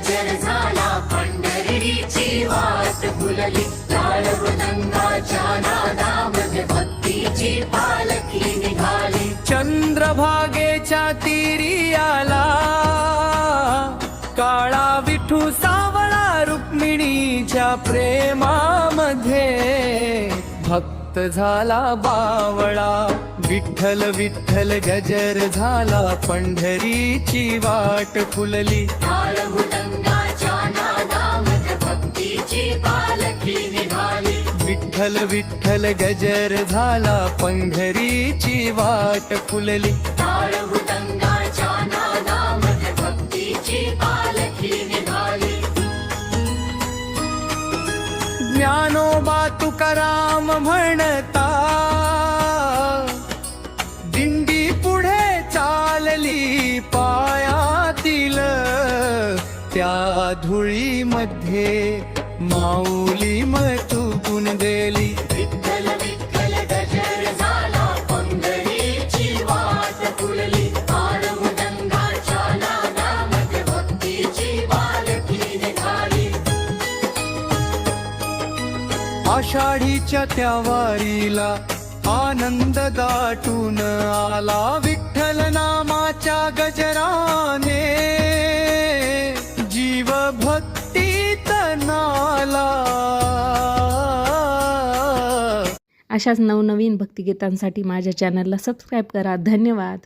गजर झाला पंढरीची वाट फुलली. टाळ मृदंगाच्या नादामध्ये भक्तीची पालखी निघाली. चंद्रभागेच्या तीरी आला काळा विठू सावळा रुक्मिणीच्या प्रेमामध्ये भक्त झाला बावळा. विठ्ठल विठ्ठल गजर झाला पंढरीची वाट फुलली. टाळ मृदंगाच्या नादामध्ये भक्तीची पालखी निघाली. विठ्ठल विठ्ठल गजर झाला पंढरीची वाट फुलली. टाळ मृदंगाच्या नादामध्ये भक्तीची पालखी निघाली. ज्ञानोबा तुकाराम म्हणता दिंडी पुढे चालली पायातील त्या धुळीमध्ये माऊली मतून गेली. विठ्ठल विठ्ठल गजर झाला पंढरीची वाट फुलली. टाळ मृदंगाच्या नादामध्ये भक्तीची पालखी निघाली. आषाढीच्या त्या वारीला आनंद दाटून आला. विठ्ठल नामाच्या गजराने जीव भक्तीत नाला. अशाच नवनवीन भक्तिगीतांसाठी माझ्या चॅनलला सबस्क्राईब करा. धन्यवाद.